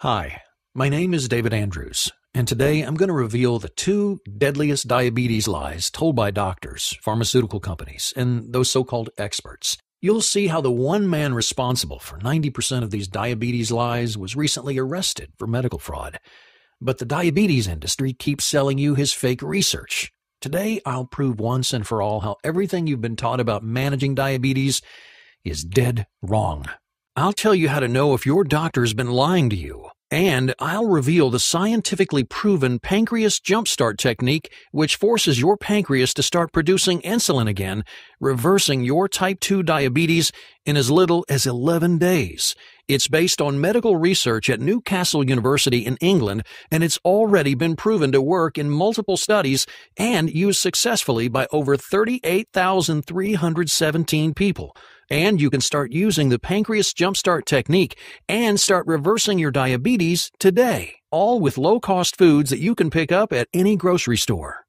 Hi, my name is David Andrews, and today I'm going to reveal the two deadliest diabetes lies told by doctors, pharmaceutical companies, and those so-called experts. You'll see how the one man responsible for 90% of these diabetes lies was recently arrested for medical fraud. But the diabetes industry keeps selling you his fake research. Today, I'll prove once and for all how everything you've been taught about managing diabetes is dead wrong. I'll tell you how to know if your doctor's been lying to you, and I'll reveal the scientifically proven pancreas jumpstart technique which forces your pancreas to start producing insulin again, reversing your type 2 diabetes in as little as 11 days. It's based on medical research at Newcastle University in England, and it's already been proven to work in multiple studies and used successfully by over 38,317 people. And you can start using the pancreas jumpstart technique and start reversing your diabetes today, all with low-cost foods that you can pick up at any grocery store.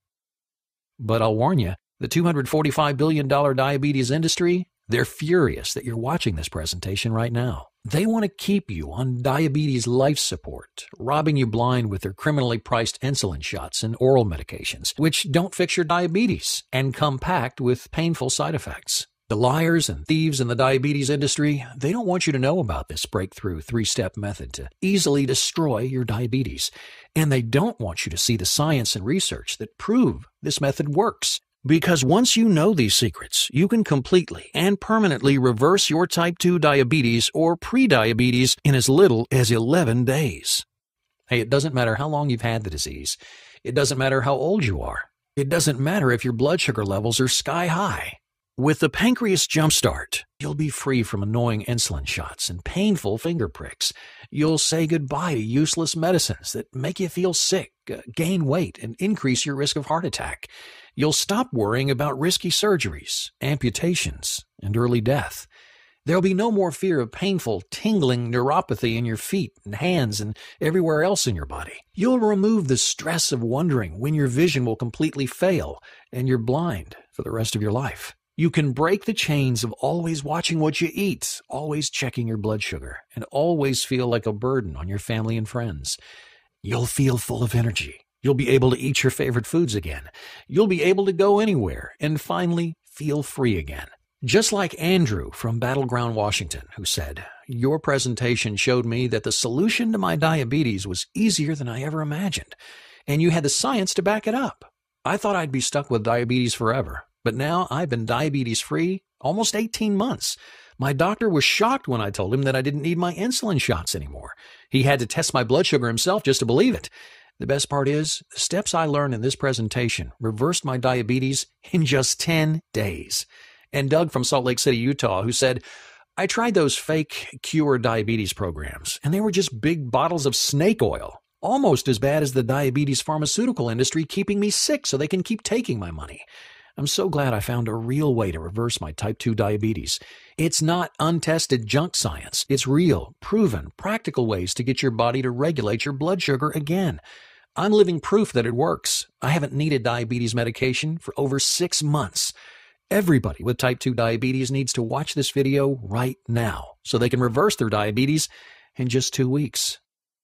But I'll warn you, the $245 billion diabetes industry, they're furious that you're watching this presentation right now. They want to keep you on diabetes life support, robbing you blind with their criminally priced insulin shots and oral medications, which don't fix your diabetes and come packed with painful side effects. The liars and thieves in the diabetes industry, they don't want you to know about this breakthrough three-step method to easily destroy your diabetes. And they don't want you to see the science and research that prove this method works. Because once you know these secrets, you can completely and permanently reverse your type 2 diabetes or prediabetes in as little as 11 days. Hey, it doesn't matter how long you've had the disease. It doesn't matter how old you are. It doesn't matter if your blood sugar levels are sky high. With the Pancreas Jumpstart, you'll be free from annoying insulin shots and painful finger pricks. You'll say goodbye to useless medicines that make you feel sick, gain weight, and increase your risk of heart attack. You'll stop worrying about risky surgeries, amputations, and early death. There'll be no more fear of painful, tingling neuropathy in your feet and hands and everywhere else in your body. You'll remove the stress of wondering when your vision will completely fail and you're blind for the rest of your life. You can break the chains of always watching what you eat, always checking your blood sugar, and always feel like a burden on your family and friends. You'll feel full of energy. You'll be able to eat your favorite foods again. You'll be able to go anywhere and finally feel free again. Just like Andrew from Battleground, Washington, who said, "Your presentation showed me that the solution to my diabetes was easier than I ever imagined, and you had the science to back it up. I thought I'd be stuck with diabetes forever. But now I've been diabetes-free almost 18 months. My doctor was shocked when I told him that I didn't need my insulin shots anymore. He had to test my blood sugar himself just to believe it. The best part is, the steps I learned in this presentation reversed my diabetes in just 10 days. And Doug from Salt Lake City, Utah, who said, "I tried those fake cure diabetes programs, and they were just big bottles of snake oil. Almost as bad as the diabetes pharmaceutical industry keeping me sick so they can keep taking my money. I'm so glad I found a real way to reverse my type 2 diabetes. It's not untested junk science. It's real, proven, practical ways to get your body to regulate your blood sugar again. I'm living proof that it works. I haven't needed diabetes medication for over 6 months. Everybody with type 2 diabetes needs to watch this video right now so they can reverse their diabetes in just 2 weeks.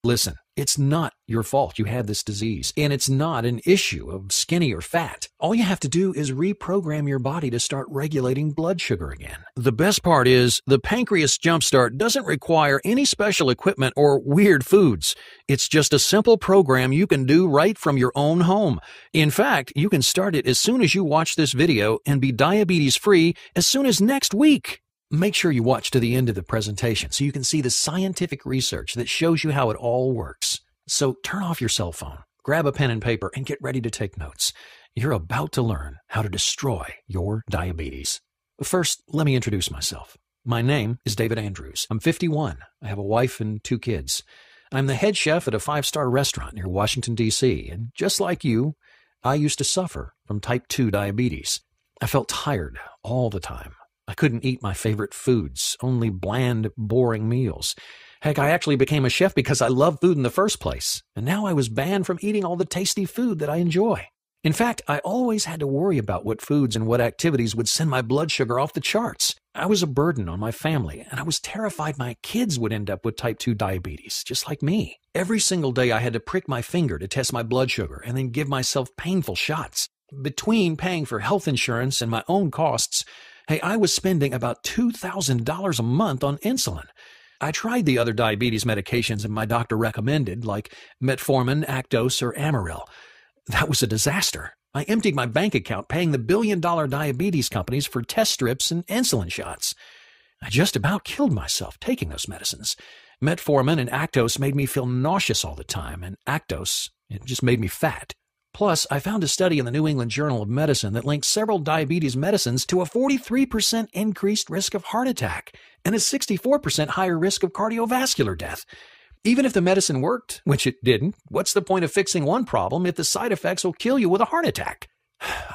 Listen, it's not your fault you had this disease, and it's not an issue of skinny or fat. All you have to do is reprogram your body to start regulating blood sugar again. The best part is, the Pancreas Jumpstart doesn't require any special equipment or weird foods. It's just a simple program you can do right from your own home. In fact, you can start it as soon as you watch this video and be diabetes-free as soon as next week. Make sure you watch to the end of the presentation so you can see the scientific research that shows you how it all works. So turn off your cell phone, grab a pen and paper, and get ready to take notes. You're about to learn how to destroy your diabetes. First, let me introduce myself. My name is David Andrews. I'm 51. I have a wife and 2 kids. I'm the head chef at a 5-star restaurant near Washington, D.C., and just like you, I used to suffer from type 2 diabetes. I felt tired all the time. I couldn't eat my favorite foods, only bland, boring meals. Heck, I actually became a chef because I love food in the first place, and now I was banned from eating all the tasty food that I enjoy. In fact, I always had to worry about what foods and what activities would send my blood sugar off the charts. I was a burden on my family, and I was terrified my kids would end up with type 2 diabetes, just like me. Every single day I had to prick my finger to test my blood sugar and then give myself painful shots. Between paying for health insurance and my own costs, hey, I was spending about $2,000 a month on insulin. I tried the other diabetes medications that my doctor recommended, like metformin, Actos, or Amaryl. That was a disaster. I emptied my bank account paying the billion-dollar diabetes companies for test strips and insulin shots. I just about killed myself taking those medicines. Metformin and Actos made me feel nauseous all the time, and Actos, it just made me fat. Plus, I found a study in the New England Journal of Medicine that linked several diabetes medicines to a 43% increased risk of heart attack and a 64% higher risk of cardiovascular death. Even if the medicine worked, which it didn't, what's the point of fixing one problem if the side effects will kill you with a heart attack?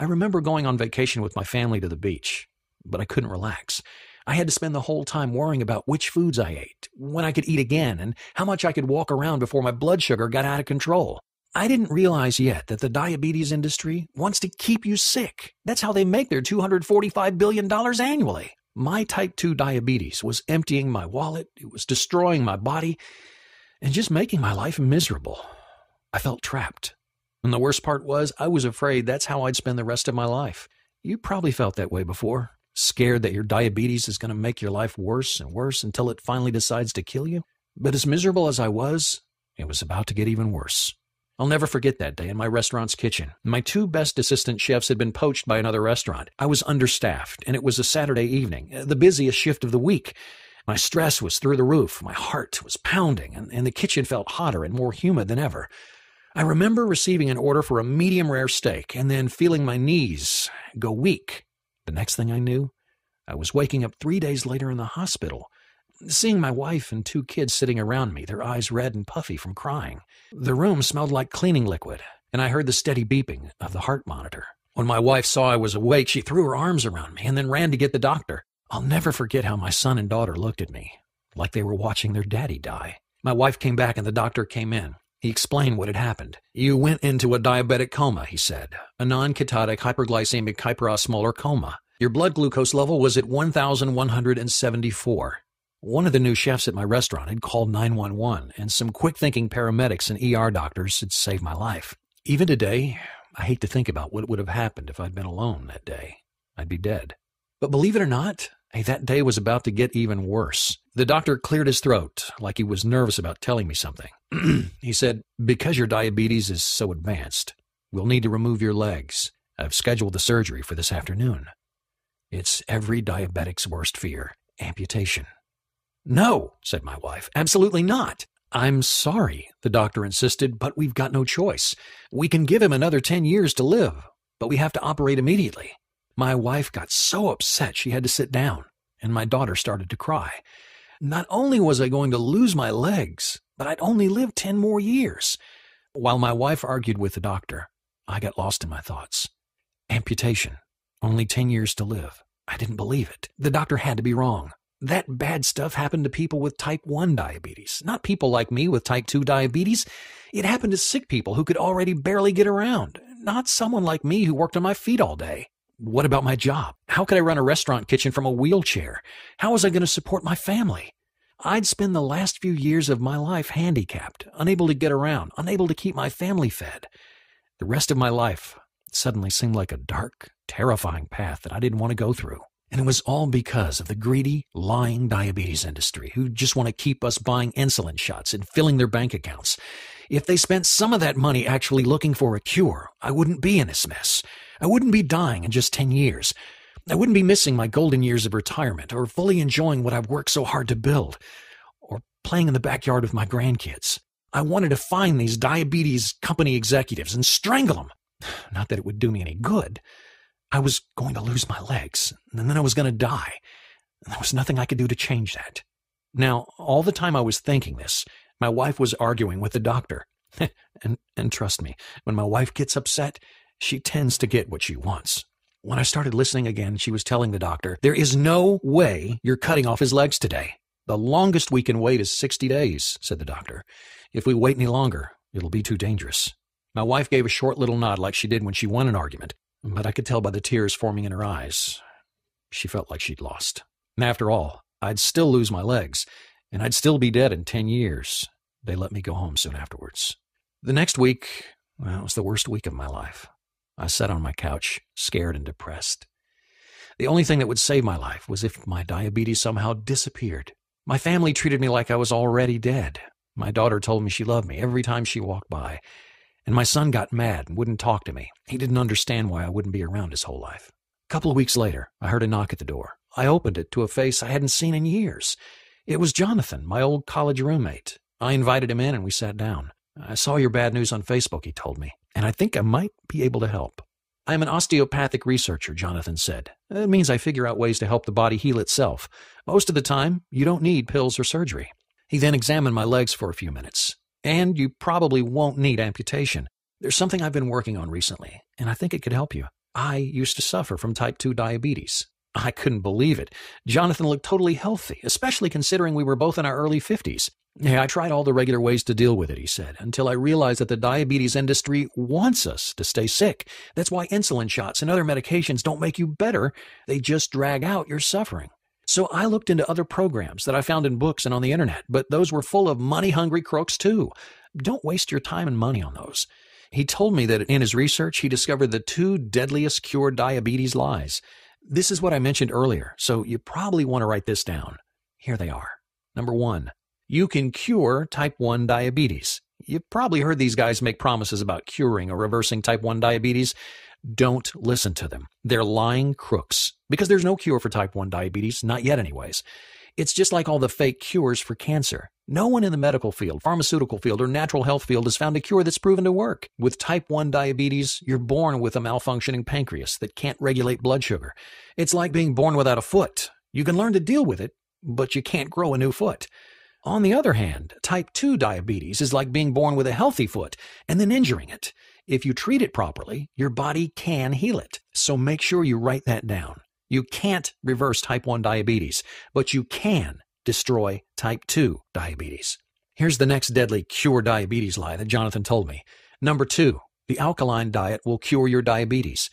I remember going on vacation with my family to the beach, but I couldn't relax. I had to spend the whole time worrying about which foods I ate, when I could eat again, and how much I could walk around before my blood sugar got out of control. I didn't realize yet that the diabetes industry wants to keep you sick. That's how they make their $245 billion annually. My type 2 diabetes was emptying my wallet, it was destroying my body, and just making my life miserable. I felt trapped. And the worst part was, I was afraid that's how I'd spend the rest of my life. You probably felt that way before, scared that your diabetes is going to make your life worse and worse until it finally decides to kill you. But as miserable as I was, it was about to get even worse. I'll never forget that day in my restaurant's kitchen. My two best assistant chefs had been poached by another restaurant. I was understaffed, and it was a Saturday evening, the busiest shift of the week. My stress was through the roof, my heart was pounding, and the kitchen felt hotter and more humid than ever. I remember receiving an order for a medium-rare steak and then feeling my knees go weak. The next thing I knew, I was waking up 3 days later in the hospital, seeing my wife and two kids sitting around me, their eyes red and puffy from crying. The room smelled like cleaning liquid, and I heard the steady beeping of the heart monitor. When my wife saw I was awake, she threw her arms around me and then ran to get the doctor. I'll never forget how my son and daughter looked at me, like they were watching their daddy die. My wife came back and the doctor came in. He explained what had happened. "You went into a diabetic coma," he said, "a non-ketotic hyperglycemic hyperosmolar coma. Your blood glucose level was at 1,174. One of the new chefs at my restaurant had called 911, and some quick-thinking paramedics and ER doctors had saved my life. Even today, I hate to think about what would have happened if I'd been alone that day. I'd be dead. But believe it or not, that day was about to get even worse. The doctor cleared his throat, like he was nervous about telling me something. He said, "Because your diabetes is so advanced, we'll need to remove your legs. I've scheduled the surgery for this afternoon. It's every diabetic's worst fear, amputation." "No," said my wife, "absolutely not." "I'm sorry," the doctor insisted, "but we've got no choice. We can give him another 10 years to live, but we have to operate immediately." My wife got so upset she had to sit down, and my daughter started to cry. Not only was I going to lose my legs, but I'd only live 10 more years. While my wife argued with the doctor, I got lost in my thoughts. Amputation. Only 10 years to live. I didn't believe it. The doctor had to be wrong. That bad stuff happened to people with type 1 diabetes, not people like me with type 2 diabetes. It happened to sick people who could already barely get around, not someone like me who worked on my feet all day. What about my job? How could I run a restaurant kitchen from a wheelchair? How was I going to support my family? I'd spend the last few years of my life handicapped, unable to get around, unable to keep my family fed. The rest of my life suddenly seemed like a dark, terrifying path that I didn't want to go through. And it was all because of the greedy, lying diabetes industry who just want to keep us buying insulin shots and filling their bank accounts. If they spent some of that money actually looking for a cure, I wouldn't be in this mess. I wouldn't be dying in just 10 years. I wouldn't be missing my golden years of retirement or fully enjoying what I've worked so hard to build or playing in the backyard with my grandkids. I wanted to find these diabetes company executives and strangle them. Not that it would do me any good. I was going to lose my legs, and then I was going to die. And there was nothing I could do to change that. Now, all the time I was thinking this, my wife was arguing with the doctor. and trust me, when my wife gets upset, she tends to get what she wants. When I started listening again, she was telling the doctor, "There is no way you're cutting off his legs today. The longest we can wait is 60 days, said the doctor. "If we wait any longer, it'll be too dangerous." My wife gave a short little nod like she did when she won an argument, but I could tell by the tears forming in her eyes. She felt like she'd lost. And after all, I'd still lose my legs, and I'd still be dead in 10 years. They let me go home soon afterwards. The next week, well, it was the worst week of my life. I sat on my couch, scared and depressed. The only thing that would save my life was if my diabetes somehow disappeared. My family treated me like I was already dead. My daughter told me she loved me every time she walked by. And my son got mad and wouldn't talk to me. He didn't understand why I wouldn't be around his whole life. A couple of weeks later, I heard a knock at the door. I opened it to a face I hadn't seen in years. It was Jonathan, my old college roommate. I invited him in and we sat down. I saw your bad news on Facebook, he told me, and I think I might be able to help. I'm an osteopathic researcher, Jonathan said. It means I figure out ways to help the body heal itself. Most of the time, you don't need pills or surgery. He then examined my legs for a few minutes. And you probably won't need amputation. There's something I've been working on recently, and I think it could help you. I used to suffer from type 2 diabetes. I couldn't believe it. Jonathan looked totally healthy, especially considering we were both in our early 50s. Yeah, I tried all the regular ways to deal with it, he said, until I realized that the diabetes industry wants us to stay sick. That's why insulin shots and other medications don't make you better. They just drag out your suffering. So I looked into other programs that I found in books and on the internet, but those were full of money-hungry crooks too. Don't waste your time and money on those. He told me that in his research, he discovered the 2 deadliest cure diabetes lies. This is what I mentioned earlier, so you probably want to write this down. Here they are. Number 1, you can cure type 1 diabetes. You've probably heard these guys make promises about curing or reversing type 1 diabetes. Don't listen to them. They're lying crooks, because there's no cure for type 1 diabetes, not yet anyways. It's just like all the fake cures for cancer. No one in the medical field, pharmaceutical field, or natural health field has found a cure that's proven to work. With type 1 diabetes, you're born with a malfunctioning pancreas that can't regulate blood sugar. It's like being born without a foot. You can learn to deal with it, but you can't grow a new foot. On the other hand, type 2 diabetes is like being born with a healthy foot and then injuring it. If you treat it properly, your body can heal it. So make sure you write that down. You can't reverse type 1 diabetes, but you can destroy type 2 diabetes. Here's the next deadly cure diabetes lie that Jonathan told me. Number 2, the alkaline diet will cure your diabetes.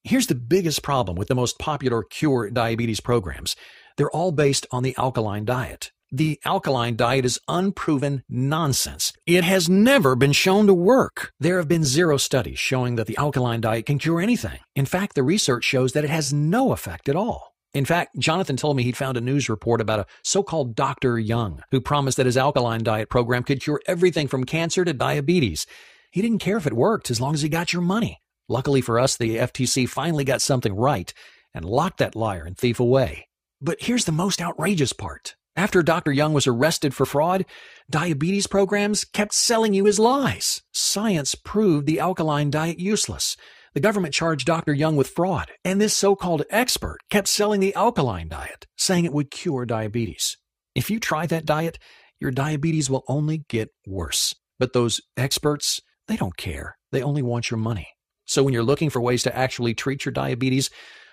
Here's the biggest problem with the most popular cure diabetes programs. They're all based on the alkaline diet. The alkaline diet is unproven nonsense. It has never been shown to work. There have been 0 studies showing that the alkaline diet can cure anything. In fact, the research shows that it has no effect at all. In fact, Jonathan told me he'd found a news report about a so-called Dr. Young who promised that his alkaline diet program could cure everything from cancer to diabetes. He didn't care if it worked as long as he got your money. Luckily for us, the FTC finally got something right and locked that liar and thief away. But here's the most outrageous part. After Dr. Young was arrested for fraud, diabetes programs kept selling you his lies. Science proved the alkaline diet useless. The government charged Dr. Young with fraud, and this so-called expert kept selling the alkaline diet, saying it would cure diabetes. If you try that diet, your diabetes will only get worse. But those experts, they don't care. They only want your money. So when you're looking for ways to actually treat your diabetes,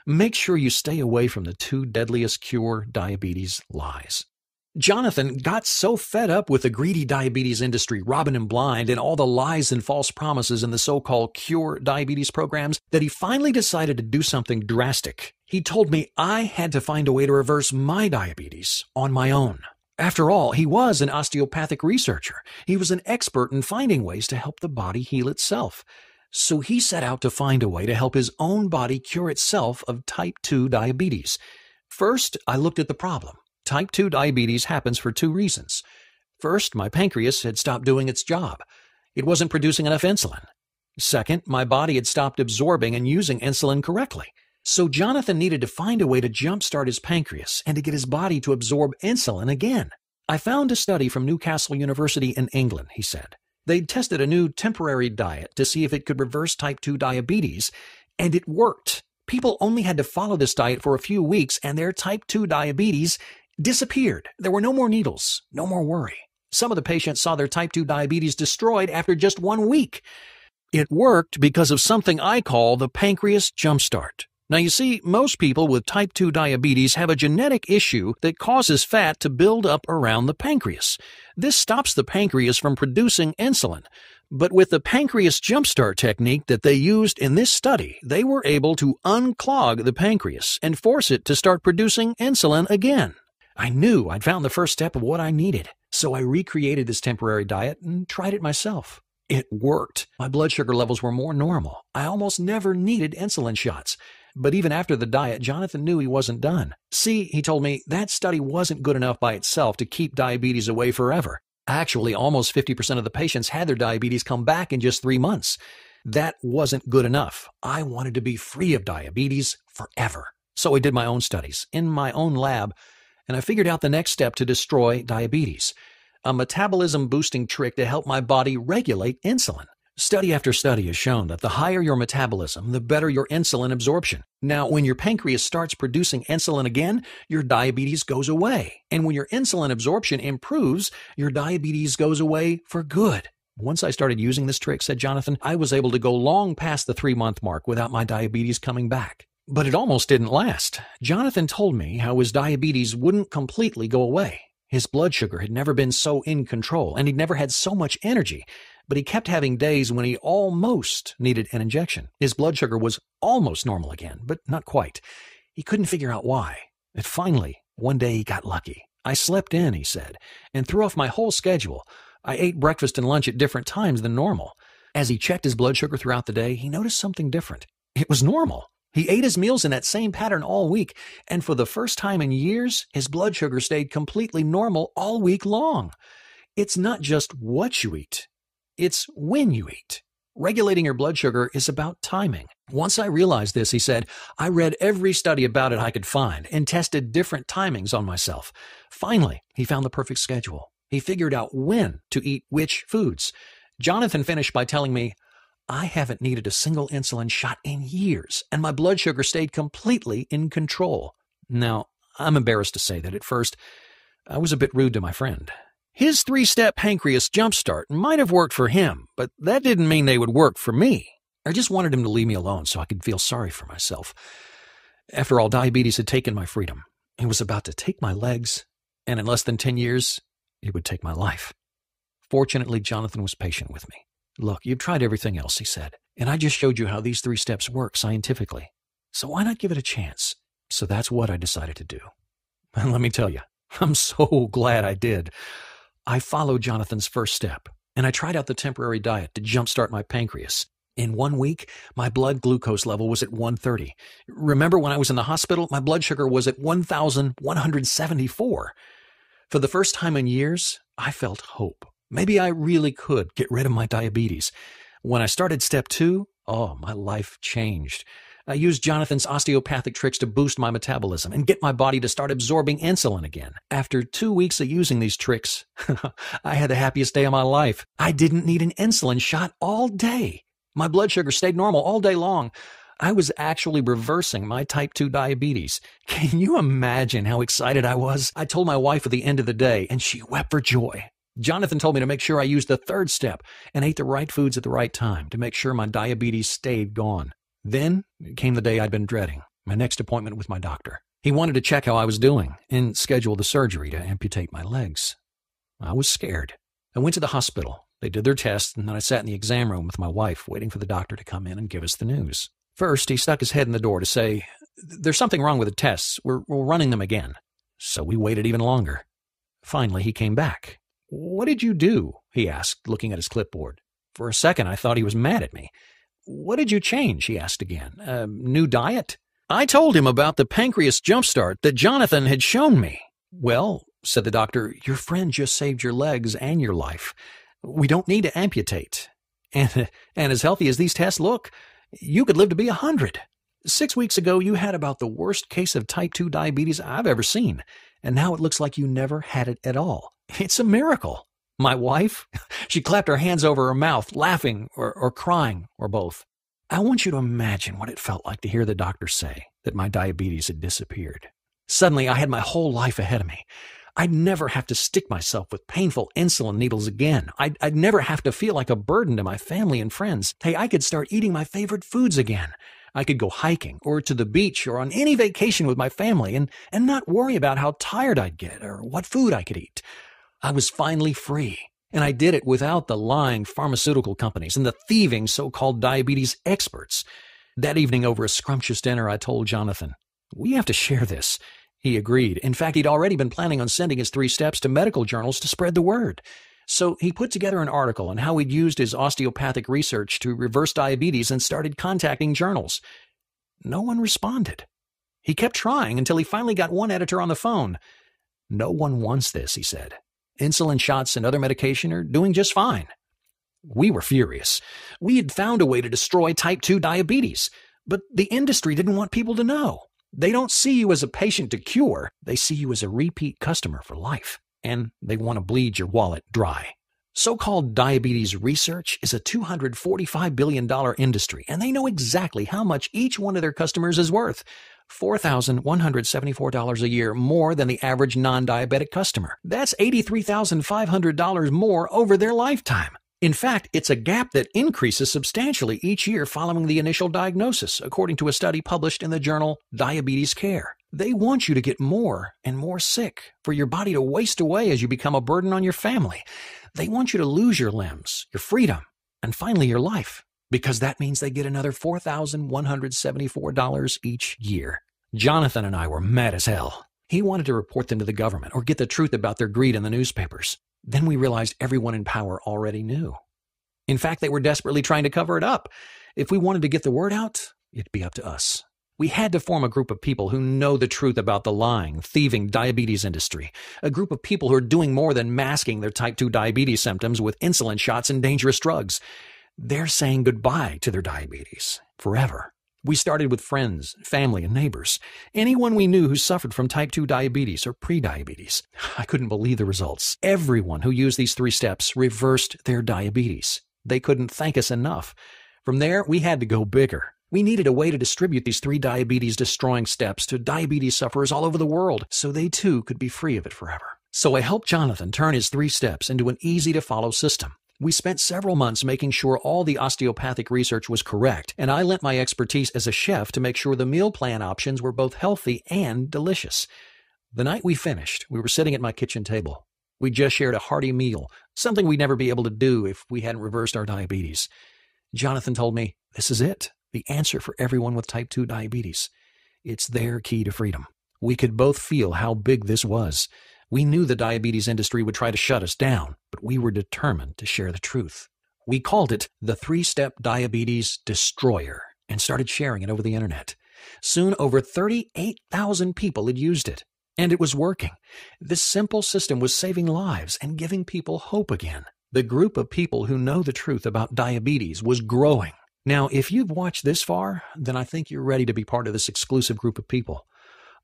make sure you stay away from the 2 deadliest cure diabetes lies. Jonathan got so fed up with the greedy diabetes industry robbing him blind and all the lies and false promises in the so-called cure diabetes programs that he finally decided to do something drastic. He told me I had to find a way to reverse my diabetes on my own. After all, he was an osteopathic researcher. He was an expert in finding ways to help the body heal itself. So he set out to find a way to help his own body cure itself of type 2 diabetes. First, I looked at the problem. Type 2 diabetes happens for 2 reasons. First, my pancreas had stopped doing its job. It wasn't producing enough insulin. Second, my body had stopped absorbing and using insulin correctly. So Jonathan needed to find a way to jumpstart his pancreas and to get his body to absorb insulin again. I found a study from Newcastle University in England, he said. They'd tested a new temporary diet to see if it could reverse type 2 diabetes, and it worked. People only had to follow this diet for a few weeks, and their type 2 diabetes disappeared. There were no more needles, no more worry. Some of the patients saw their type 2 diabetes destroyed after just 1 week. It worked because of something I call the pancreas jumpstart. Now you see, most people with type 2 diabetes have a genetic issue that causes fat to build up around the pancreas. This stops the pancreas from producing insulin. But with the pancreas jumpstart technique that they used in this study, they were able to unclog the pancreas and force it to start producing insulin again. I knew I'd found the first step of what I needed, so I recreated this temporary diet and tried it myself. It worked. My blood sugar levels were more normal. I almost never needed insulin shots. But even after the diet, Jonathan knew he wasn't done. See, he told me, that study wasn't good enough by itself to keep diabetes away forever. Actually, almost 50% of the patients had their diabetes come back in just 3 months. That wasn't good enough. I wanted to be free of diabetes forever. So I did my own studies in my own lab, and I figured out the next step to destroy diabetes. A metabolism-boosting trick to help my body regulate insulin. Study after study has shown that the higher your metabolism, the better your insulin absorption. Now, when your pancreas starts producing insulin again, your diabetes goes away. And when your insulin absorption improves, your diabetes goes away for good. Once I started using this trick, said Jonathan, I was able to go long past the 3-month mark without my diabetes coming back. But it almost didn't last. Jonathan told me how his diabetes wouldn't completely go away. His blood sugar had never been so in control, and he'd never had so much energy. But he kept having days when he almost needed an injection. His blood sugar was almost normal again, but not quite. He couldn't figure out why. And finally, one day he got lucky. I slept in, he said, and threw off my whole schedule. I ate breakfast and lunch at different times than normal. As he checked his blood sugar throughout the day, he noticed something different. It was normal. He ate his meals in that same pattern all week, and for the first time in years, his blood sugar stayed completely normal all week long. It's not just what you eat. It's when you eat. Regulating your blood sugar is about timing. Once I realized this, he said, I read every study about it I could find and tested different timings on myself. Finally, he found the perfect schedule. He figured out when to eat which foods. Jonathan finished by telling me, I haven't needed a single insulin shot in years, and my blood sugar stayed completely in control. Now, I'm embarrassed to say that at first, I was a bit rude to my friend. His 3-step pancreas jumpstart might have worked for him, but that didn't mean they would work for me. I just wanted him to leave me alone so I could feel sorry for myself. After all, diabetes had taken my freedom. It was about to take my legs, and in less than 10 years, it would take my life. Fortunately, Jonathan was patient with me. Look, you've tried everything else, he said, and I just showed you how these 3 steps work scientifically. So why not give it a chance? So that's what I decided to do. And let me tell you, I'm so glad I did. I followed Jonathan's first step, and I tried out the temporary diet to jumpstart my pancreas. In 1 week, my blood glucose level was at 130. Remember when I was in the hospital, my blood sugar was at 1,174. For the first time in years, I felt hope. Maybe I really could get rid of my diabetes. When I started step 2, my life changed. I used Jonathan's osteopathic tricks to boost my metabolism and get my body to start absorbing insulin again. After 2 weeks of using these tricks, I had the happiest day of my life. I didn't need an insulin shot all day. My blood sugar stayed normal all day long. I was actually reversing my type 2 diabetes. Can you imagine how excited I was? I told my wife at the end of the day, and she wept for joy. Jonathan told me to make sure I used the 3rd step and ate the right foods at the right time to make sure my diabetes stayed gone. Then came the day I'd been dreading, my next appointment with my doctor. He wanted to check how I was doing and schedule the surgery to amputate my legs. I was scared. I went to the hospital. They did their tests, and then I sat in the exam room with my wife, waiting for the doctor to come in and give us the news. First, he stuck his head in the door to say, "There's something wrong with the tests. We're running them again." So we waited even longer. Finally, he came back. "What did you do?" he asked, looking at his clipboard. For a second, I thought he was mad at me. "What did you change?" he asked again. New diet?" I told him about the pancreas jumpstart that Jonathan had shown me. "Well," said the doctor, "your friend just saved your legs and your life. We don't need to amputate. And as healthy as these tests look, you could live to be 100. 6 weeks ago, you had about the worst case of type 2 diabetes I've ever seen, and now it looks like you never had it at all. It's a miracle." My wife, she clapped her hands over her mouth, laughing or crying, or both. I want you to imagine what it felt like to hear the doctor say that my diabetes had disappeared. Suddenly, I had my whole life ahead of me. I'd never have to stick myself with painful insulin needles again. I'd never have to feel like a burden to my family and friends. Hey, I could start eating my favorite foods again. I could go hiking or to the beach or on any vacation with my family and not worry about how tired I'd get or what food I could eat. I was finally free. And I did it without the lying pharmaceutical companies and the thieving so-called diabetes experts. That evening over a scrumptious dinner, I told Jonathan, "We have to share this." He agreed. In fact, he'd already been planning on sending his 3 steps to medical journals to spread the word. So he put together an article on how he'd used his osteopathic research to reverse diabetes and started contacting journals. No one responded. He kept trying until he finally got one editor on the phone. "No one wants this," he said. "Insulin shots and other medication are doing just fine." We were furious. We had found a way to destroy type 2 diabetes, but the industry didn't want people to know. They don't see you as a patient to cure. They see you as a repeat customer for life, and they want to bleed your wallet dry. So-called diabetes research is a $245 billion industry, and they know exactly how much each one of their customers is worth. $4,174 a year more than the average non-diabetic customer. That's $83,500 more over their lifetime. In fact, it's a gap that increases substantially each year following the initial diagnosis, according to a study published in the journal Diabetes Care. They want you to get more and more sick, for your body to waste away as you become a burden on your family. They want you to lose your limbs, your freedom, and finally your life, because that means they get another $4,174 each year. Jonathan and I were mad as hell. He wanted to report them to the government or get the truth about their greed in the newspapers. Then we realized everyone in power already knew. In fact, they were desperately trying to cover it up. If we wanted to get the word out, it'd be up to us. We had to form a group of people who know the truth about the lying, thieving diabetes industry. A group of people who are doing more than masking their type 2 diabetes symptoms with insulin shots and dangerous drugs. They're saying goodbye to their diabetes forever. We started with friends, family, and neighbors. Anyone we knew who suffered from type 2 diabetes or prediabetes. I couldn't believe the results. Everyone who used these 3 steps reversed their diabetes. They couldn't thank us enough. From there, we had to go bigger. We needed a way to distribute these 3 diabetes-destroying steps to diabetes sufferers all over the world, so they too could be free of it forever. So I helped Jonathan turn his 3 steps into an easy-to-follow system. We spent several months making sure all the osteopathic research was correct, and I lent my expertise as a chef to make sure the meal plan options were both healthy and delicious. The night we finished, we were sitting at my kitchen table. We just shared a hearty meal, something we'd never be able to do if we hadn't reversed our diabetes. Jonathan told me, "This is it, the answer for everyone with type 2 diabetes. It's their key to freedom." We could both feel how big this was. We knew the diabetes industry would try to shut us down, but we were determined to share the truth. We called it the 3-Step Diabetes Destroyer and started sharing it over the internet. Soon, over 38,000 people had used it, and it was working. This simple system was saving lives and giving people hope again. The group of people who know the truth about diabetes was growing. Now, if you've watched this far, then I think you're ready to be part of this exclusive group of people.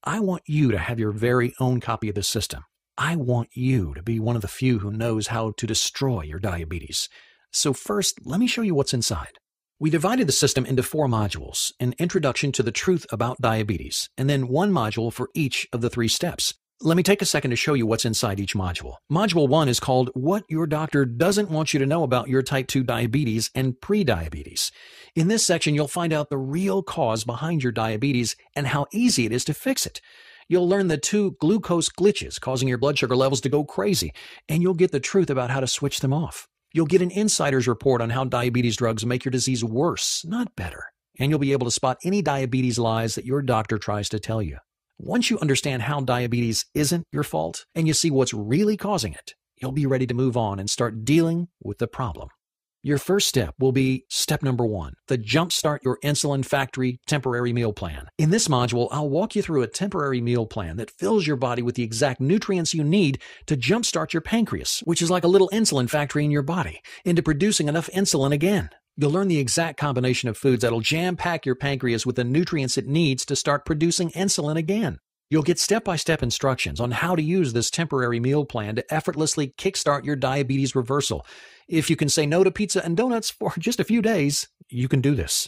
I want you to have your very own copy of this system. I want you to be one of the few who knows how to destroy your diabetes. So first, let me show you what's inside. We divided the system into 4 modules, an introduction to the truth about diabetes, and then 1 module for each of the 3 steps. Let me take a second to show you what's inside each module. Module 1 is called What Your Doctor Doesn't Want You to Know About Your Type 2 Diabetes and Prediabetes. In this section, you'll find out the real cause behind your diabetes and how easy it is to fix it. You'll learn the 2 glucose glitches causing your blood sugar levels to go crazy, and you'll get the truth about how to switch them off. You'll get an insider's report on how diabetes drugs make your disease worse, not better, and you'll be able to spot any diabetes lies that your doctor tries to tell you. Once you understand how diabetes isn't your fault and you see what's really causing it, you'll be ready to move on and start dealing with the problem. Your first step will be step number 1, the Jumpstart Your Insulin Factory Temporary Meal Plan. In this module, I'll walk you through a temporary meal plan that fills your body with the exact nutrients you need to jumpstart your pancreas, which is like a little insulin factory in your body, into producing enough insulin again. You'll learn the exact combination of foods that'll jam-pack your pancreas with the nutrients it needs to start producing insulin again. You'll get step-by-step instructions on how to use this temporary meal plan to effortlessly kickstart your diabetes reversal. If you can say no to pizza and donuts for just a few days, you can do this.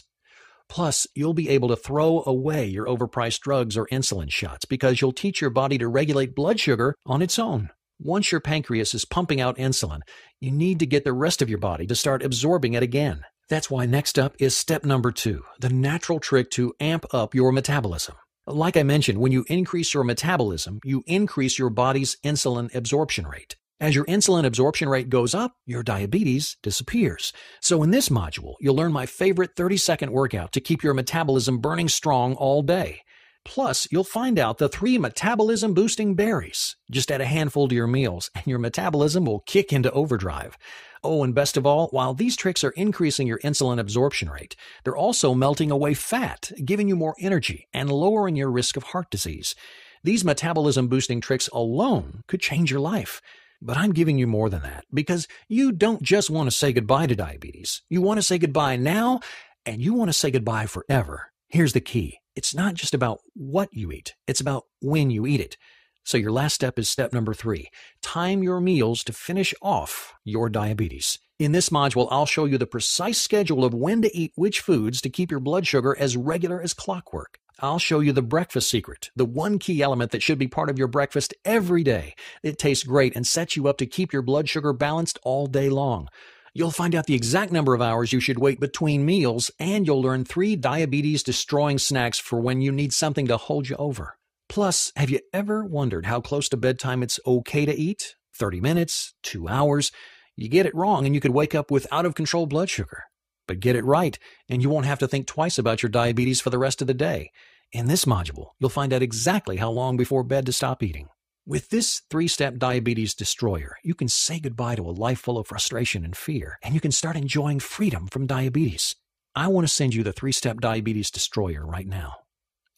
Plus, you'll be able to throw away your overpriced drugs or insulin shots because you'll teach your body to regulate blood sugar on its own. Once your pancreas is pumping out insulin, you need to get the rest of your body to start absorbing it again. That's why next up is step number 2, the natural trick to amp up your metabolism. Like I mentioned, when you increase your metabolism, you increase your body's insulin absorption rate. As your insulin absorption rate goes up, your diabetes disappears. So in this module, you'll learn my favorite 30-second workout to keep your metabolism burning strong all day. Plus, you'll find out the 3 metabolism-boosting berries. Just add a handful to your meals, and your metabolism will kick into overdrive. Oh, and best of all, while these tricks are increasing your insulin absorption rate, they're also melting away fat, giving you more energy, and lowering your risk of heart disease. These metabolism-boosting tricks alone could change your life. But I'm giving you more than that, because you don't just want to say goodbye to diabetes. You want to say goodbye now, and you want to say goodbye forever. Here's the key. It's not just about what you eat. It's about when you eat it. So your last step is step number 3. Time your meals to finish off your diabetes. In this module, I'll show you the precise schedule of when to eat which foods to keep your blood sugar as regular as clockwork. I'll show you the breakfast secret, the one key element that should be part of your breakfast every day. It tastes great and sets you up to keep your blood sugar balanced all day long. You'll find out the exact number of hours you should wait between meals, and you'll learn 3 diabetes-destroying snacks for when you need something to hold you over. Plus, have you ever wondered how close to bedtime it's okay to eat? 30 minutes? 2 hours? You get it wrong and you could wake up with out-of-control blood sugar. But get it right, and you won't have to think twice about your diabetes for the rest of the day. In this module, you'll find out exactly how long before bed to stop eating. With this 3-step diabetes destroyer, you can say goodbye to a life full of frustration and fear, and you can start enjoying freedom from diabetes. I want to send you the 3-step diabetes destroyer right now.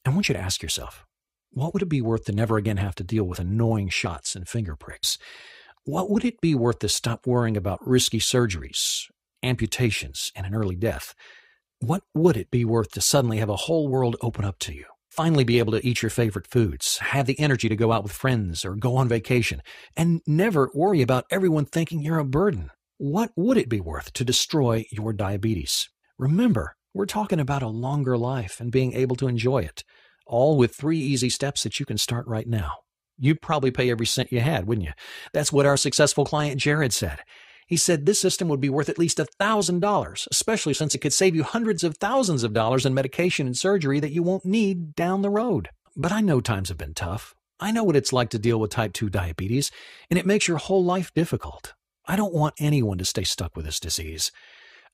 I want you to ask yourself, what would it be worth to never again have to deal with annoying shots and finger pricks? What would it be worth to stop worrying about risky surgeries, amputations, and an early death? What would it be worth to suddenly have a whole world open up to you? Finally be able to eat your favorite foods, have the energy to go out with friends or go on vacation, and never worry about everyone thinking you're a burden. What would it be worth to destroy your diabetes? Remember, we're talking about a longer life and being able to enjoy it, all with 3 easy steps that you can start right now. You'd probably pay every cent you had, wouldn't you? That's what our successful client Jared said. He said this system would be worth at least $1,000, especially since it could save you hundreds of thousands of dollars in medication and surgery that you won't need down the road. But I know times have been tough. I know what it's like to deal with type 2 diabetes, and it makes your whole life difficult. I don't want anyone to stay stuck with this disease.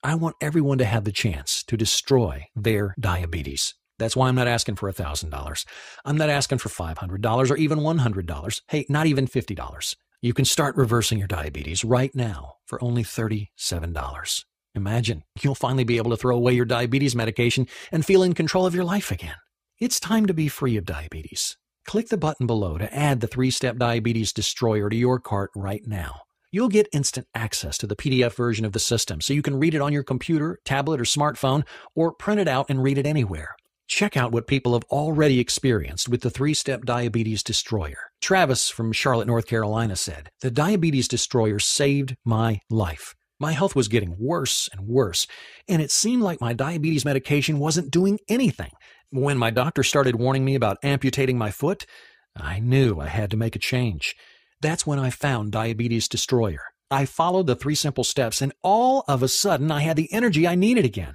I want everyone to have the chance to destroy their diabetes. That's why I'm not asking for $1,000. I'm not asking for $500 or even $100. Hey, not even $50. You can start reversing your diabetes right now for only $37. Imagine, you'll finally be able to throw away your diabetes medication and feel in control of your life again. It's time to be free of diabetes. Click the button below to add the 3-step diabetes destroyer to your cart right now. You'll get instant access to the PDF version of the system so you can read it on your computer, tablet, or smartphone, or print it out and read it anywhere. Check out what people have already experienced with the 3-step diabetes destroyer. Travis from Charlotte, North Carolina said, "The diabetes destroyer saved my life. My health was getting worse and worse, and it seemed like my diabetes medication wasn't doing anything. When my doctor started warning me about amputating my foot, I knew I had to make a change. That's when I found Diabetes Destroyer. I followed the 3 simple steps, and all of a sudden I had the energy I needed again.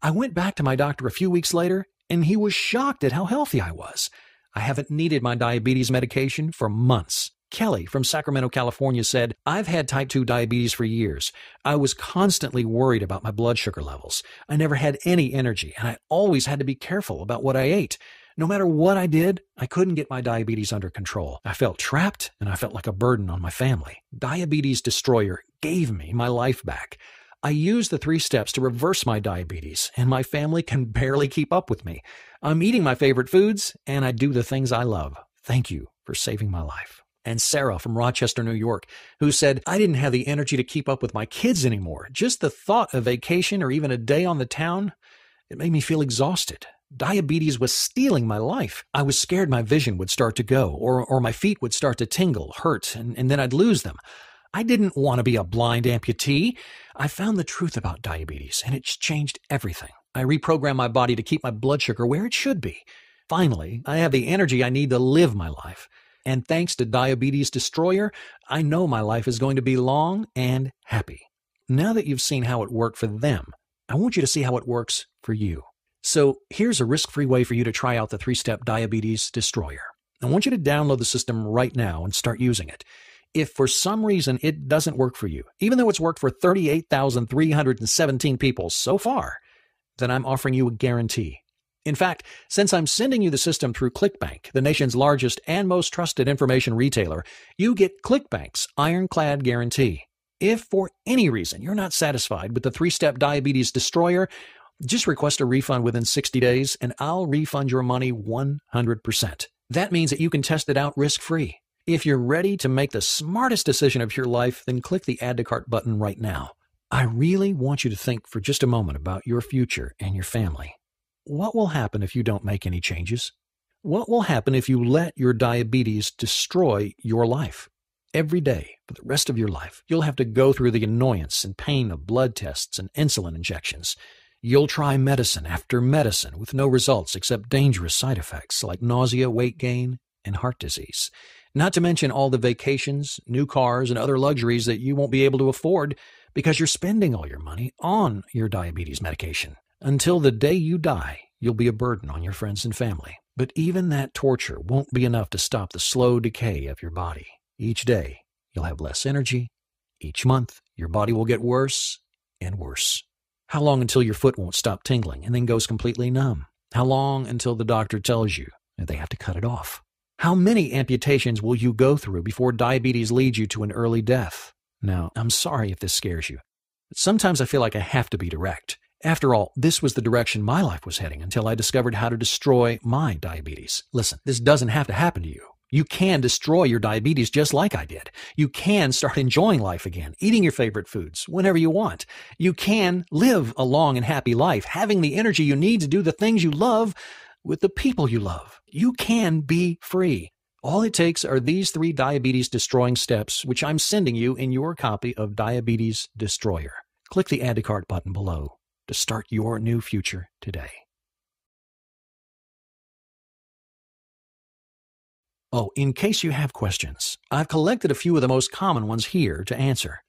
I went back to my doctor a few weeks later, and he was shocked at how healthy I was. I haven't needed my diabetes medication for months." Kelly from Sacramento, California said, "I've had type 2 diabetes for years. I was constantly worried about my blood sugar levels. I never had any energy, and I always had to be careful about what I ate. No matter what I did, I couldn't get my diabetes under control. I felt trapped, and I felt like a burden on my family. Diabetes Destroyer gave me my life back. I use the 3 steps to reverse my diabetes, and my family can barely keep up with me. I'm eating my favorite foods, and I do the things I love. Thank you for saving my life." And Sarah from Rochester, New York, who said, "I didn't have the energy to keep up with my kids anymore. Just the thought of vacation or even a day on the town, it made me feel exhausted. Diabetes was stealing my life. I was scared my vision would start to go, or my feet would start to tingle, hurt, and then I'd lose them. I didn't want to be a blind amputee. I found the truth about diabetes, and it's changed everything. I reprogrammed my body to keep my blood sugar where it should be. Finally, I have the energy I need to live my life. And thanks to Diabetes Destroyer, I know my life is going to be long and happy." Now that you've seen how it worked for them, I want you to see how it works for you. So here's a risk-free way for you to try out the 3-step Diabetes Destroyer. I want you to download the system right now and start using it. If for some reaon it doesn't work for you, even though it's worked for 38,317 people so far, then I'm offering you a guarantee. In fact, since I'm sending you the system through ClickBank, the nation's largest and most trusted information retailer, you get ClickBank's ironclad guarantee. If for any reason you're not satisfied with the 3-step diabetes destroyer, just request a refund within 60 days and I'll refund your money 100%. That means that you can test it out risk-free. If you're ready to make the smartest decision of your life, then click the Add to Cart button right now. I really want you to think for just a moment about your future and your family. What will happen if you don't make any changes? What will happen if you let your diabetes destroy your life? Every day, for the rest of your life, you'll have to go through the annoyance and pain of blood tests and insulin injections. You'll try medicine after medicine with no results except dangerous side effects like nausea, weight gain, and heart disease. Not to mention all the vacations, new cars, and other luxuries that you won't be able to afford because you're spending all your money on your diabetes medication. Until the day you die, you'll be a burden on your friends and family. But even that torture won't be enough to stop the slow decay of your body. Each day, you'll have less energy. Each month, your body will get worse and worse. How long until your foot won't stop tingling and then goes completely numb? How long until the doctor tells you that they have to cut it off? How many amputations will you go through before diabetes leads you to an early death? Now, I'm sorry if this scares you, but sometimes I feel like I have to be direct. After all, this was the direction my life was heading until I discovered how to destroy my diabetes. Listen, this doesn't have to happen to you. You can destroy your diabetes just like I did. You can start enjoying life again, eating your favorite foods whenever you want. You can live a long and happy life, having the energy you need to do the things you love with the people you love. You can be free. All it takes are these 3 diabetes-destroying steps, which I'm sending you in your copy of Diabetes Destroyer. Click the Add to Cart button below to start your new future today. Oh, in case you have questions, I've collected a few of the most common ones here to answer.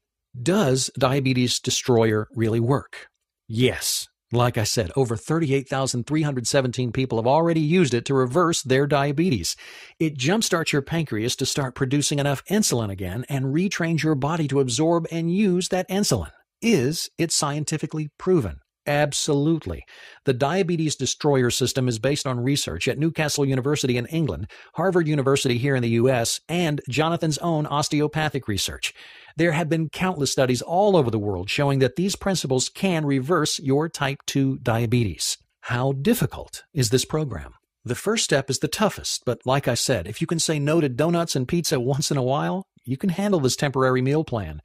Does Diabetes Destroyer really work? Yes. Like I said, over 38,317 people have already used it to reverse their diabetes. It jumpstarts your pancreas to start producing enough insulin again and retrains your body to absorb and use that insulin. Is it scientifically proven? Absolutely. The Diabetes Destroyer system is based on research at Newcastle University in England, Harvard University here in the U.S., and Jonathan's own osteopathic research. There have been countless studies all over the world showing that these principles can reverse your type 2 diabetes. How difficult is this program? The first step is the toughest, but like I said, if you can say no to donuts and pizza once in a while, you can handle this temporary meal plan.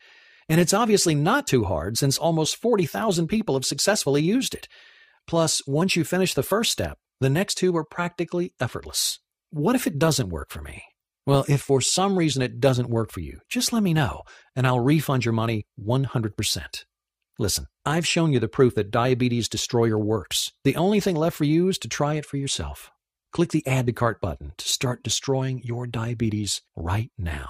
And it's obviously not too hard since almost 40,000 people have successfully used it. Plus, once you finish the first step, the next 2 are practically effortless. What if it doesn't work for me? Well, if for some reason it doesn't work for you, just let me know, and I'll refund your money 100%. Listen, I've shown you the proof that Diabetes Destroyer works. The only thing left for you is to try it for yourself. Click the Add to Cart button to start destroying your diabetes right now.